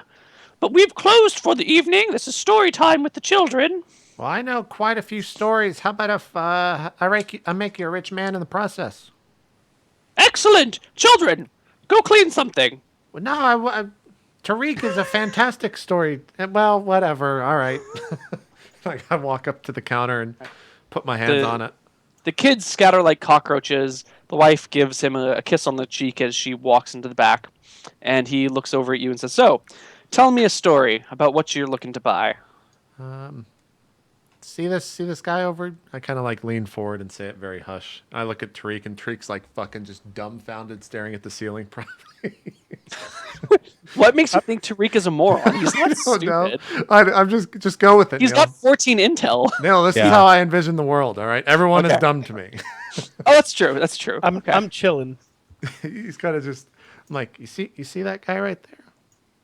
[SPEAKER 2] but we've closed for the evening. This is story time with the children.
[SPEAKER 1] Well, I know quite a few stories. How about if I make you a rich man in the process?
[SPEAKER 2] Excellent! Children, go clean something.
[SPEAKER 1] Well, no, Tariq is a fantastic story. Well, whatever. All right. Like I walk up to the counter and put my hands on it.
[SPEAKER 2] The kids scatter like cockroaches. The wife gives him a kiss on the cheek as she walks into the back. And he looks over at you and says, so, tell me a story about what you're looking to buy.
[SPEAKER 1] See this guy over? I kind of like lean forward and say it very hush. I look at Tariq, and Tariq's like fucking just dumbfounded, staring at the ceiling. Probably.
[SPEAKER 2] What makes you think Tariq is a moron? He's not
[SPEAKER 1] Oh, no.
[SPEAKER 2] stupid.
[SPEAKER 1] I'm just go with it.
[SPEAKER 2] He's
[SPEAKER 1] Neil.
[SPEAKER 2] got 14 intel.
[SPEAKER 1] Neil, this is
[SPEAKER 5] Yeah.
[SPEAKER 1] how I envision the world. All right, everyone is
[SPEAKER 2] Okay.
[SPEAKER 1] dumb to me.
[SPEAKER 2] Oh, that's true. That's true. Okay.
[SPEAKER 4] I'm chilling.
[SPEAKER 1] He's kind of just. I'm like, you see that guy right there?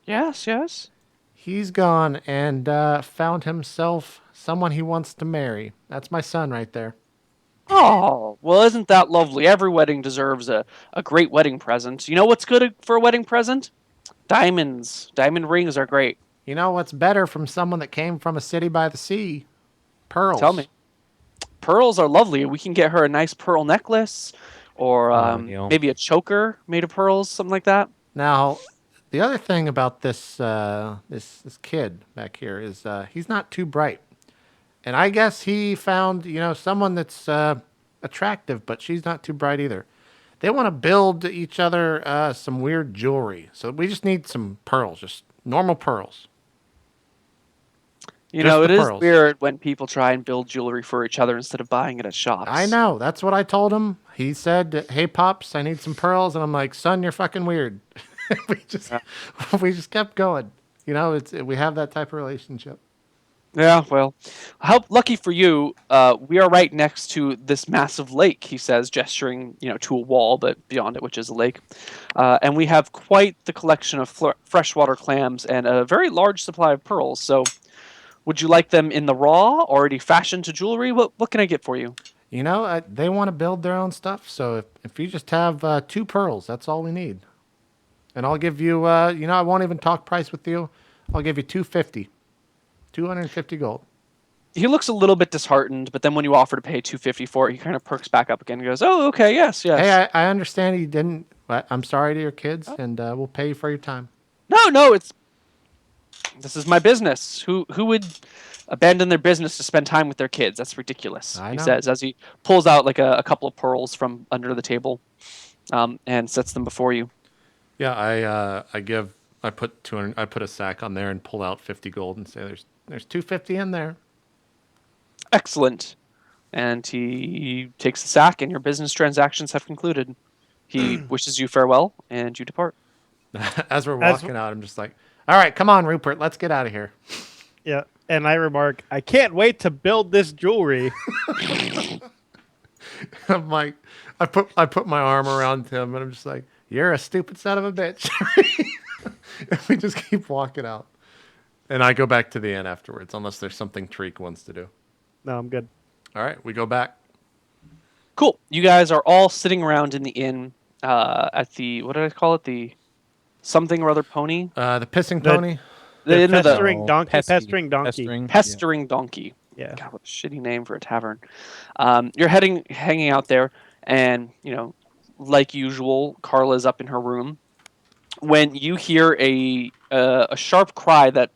[SPEAKER 2] Yes.
[SPEAKER 1] He's gone and found himself someone he wants to marry. That's my son right there.
[SPEAKER 2] Oh, well, isn't that lovely? Every wedding deserves a great wedding present. You know what's good for a wedding present? Diamonds. Diamond rings are great.
[SPEAKER 1] You know what's better from someone that came from a city by the sea? Pearls.
[SPEAKER 2] Tell me. Pearls are lovely. We can get her a nice pearl necklace or
[SPEAKER 5] Neal.
[SPEAKER 2] maybe a choker made of pearls, something like that.
[SPEAKER 1] Now, the other thing about this this kid back here is he's not too bright, and I guess he found someone that's attractive, but she's not too bright either. They want to build each other some weird jewelry, so we just need some pearls, just normal pearls.
[SPEAKER 2] You
[SPEAKER 1] Just
[SPEAKER 2] know,
[SPEAKER 1] the
[SPEAKER 2] it is
[SPEAKER 1] pearls.
[SPEAKER 2] weird when people try and build jewelry for each other instead of buying it at shops.
[SPEAKER 1] I know. That's what I told him. He said, "Hey, pops, I need some pearls," and I'm like, "Son, you're fucking weird." we just we just kept going. We have that type of relationship.
[SPEAKER 2] Yeah, well, how lucky for you, we are right next to this massive lake, he says, gesturing, to a wall, but beyond it, which is a lake. And we have quite the collection of freshwater clams and a very large supply of pearls. So would you like them in the raw, already fashioned to jewelry? What can I get for you?
[SPEAKER 1] They want to build their own stuff. So if you just have 2 pearls, that's all we need. And I'll give you, I won't even talk price with you. I'll give you 250 gold.
[SPEAKER 2] He looks a little bit disheartened, but then when you offer to pay 250 for it, he kind of perks back up again and goes, "Oh, okay, yes."
[SPEAKER 1] Hey, I understand you didn't. I'm sorry to your kids, and we'll pay you for your time.
[SPEAKER 2] No, this is my business. Who would abandon their business to spend time with their kids? That's ridiculous.
[SPEAKER 1] I
[SPEAKER 2] He
[SPEAKER 1] know.
[SPEAKER 2] says as he pulls out like a couple of pearls from under the table, and sets them before you.
[SPEAKER 1] Yeah, I put 200. I put a sack on there and pull out 50 gold and say, "There's 250 in there."
[SPEAKER 2] Excellent. And he takes the sack, and your business transactions have concluded. He wishes you farewell, and you depart.
[SPEAKER 1] As we're walking out, I'm just like, "All right, come on, Rupert, let's get out of here."
[SPEAKER 4] Yeah, and I remark, I can't wait to build this jewelry.
[SPEAKER 1] I'm like, I put my arm around him, and I'm just like, "You're a stupid son of a bitch." And we just keep walking out, and I go back to the inn afterwards, unless there's something Tariq wants to do.
[SPEAKER 4] No, I'm good.
[SPEAKER 1] All right, we go back.
[SPEAKER 2] Cool. You guys are all sitting around in the inn at the, what did I call it? The something or other pony?
[SPEAKER 1] The pissing
[SPEAKER 4] The-
[SPEAKER 1] pony.
[SPEAKER 4] The
[SPEAKER 2] No,
[SPEAKER 4] pestering donkey.
[SPEAKER 5] pesky.
[SPEAKER 4] Pestering donkey.
[SPEAKER 2] Pestering Donkey.
[SPEAKER 4] Yeah.
[SPEAKER 2] God, what a shitty name for a tavern. You're hanging out there, and like usual, Carla's up in her room. When you hear a sharp cry that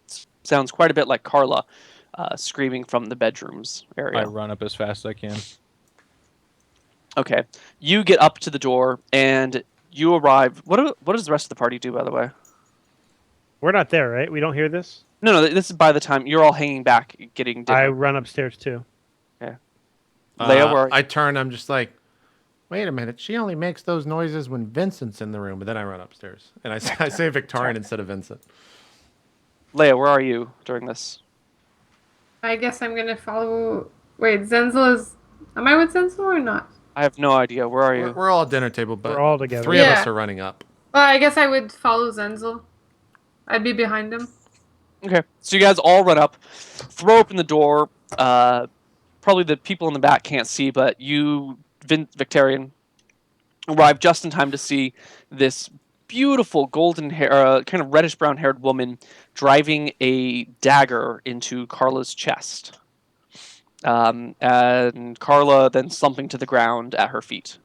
[SPEAKER 2] sounds quite a bit like Carla, screaming from the bedrooms area.
[SPEAKER 5] I run up as fast as I can.
[SPEAKER 2] Okay, you get up to the door, and you arrive. What does the rest of the party do, by the way?
[SPEAKER 4] We're not there, right? We don't hear this?
[SPEAKER 2] No, this is by the time you're all hanging back, getting dinner.
[SPEAKER 4] I run upstairs too.
[SPEAKER 2] Leia, where are you?
[SPEAKER 1] I turn. I'm just like, wait a minute. She only makes those noises when Vincent's in the room. But then I run upstairs and I say Victorian instead of Vincent.
[SPEAKER 2] Leia, where are you during this?
[SPEAKER 3] I guess I'm gonna follow. Wait, Zenzel is. Am I with Zenzel or not?
[SPEAKER 2] I have no idea. Where are you?
[SPEAKER 1] We're all at dinner table, but
[SPEAKER 4] We're all together.
[SPEAKER 1] 3 of us
[SPEAKER 3] Yeah.
[SPEAKER 1] are running up.
[SPEAKER 3] Well, I guess I would follow Zenzel. I'd be behind him.
[SPEAKER 2] Okay, so you guys all run up, throw open the door. Probably the people in the back can't see, but you, Victorian, arrive just in time to see this beautiful golden hair, kind of reddish brown haired woman driving a dagger into Carla's chest. And Carla then slumping to the ground at her feet.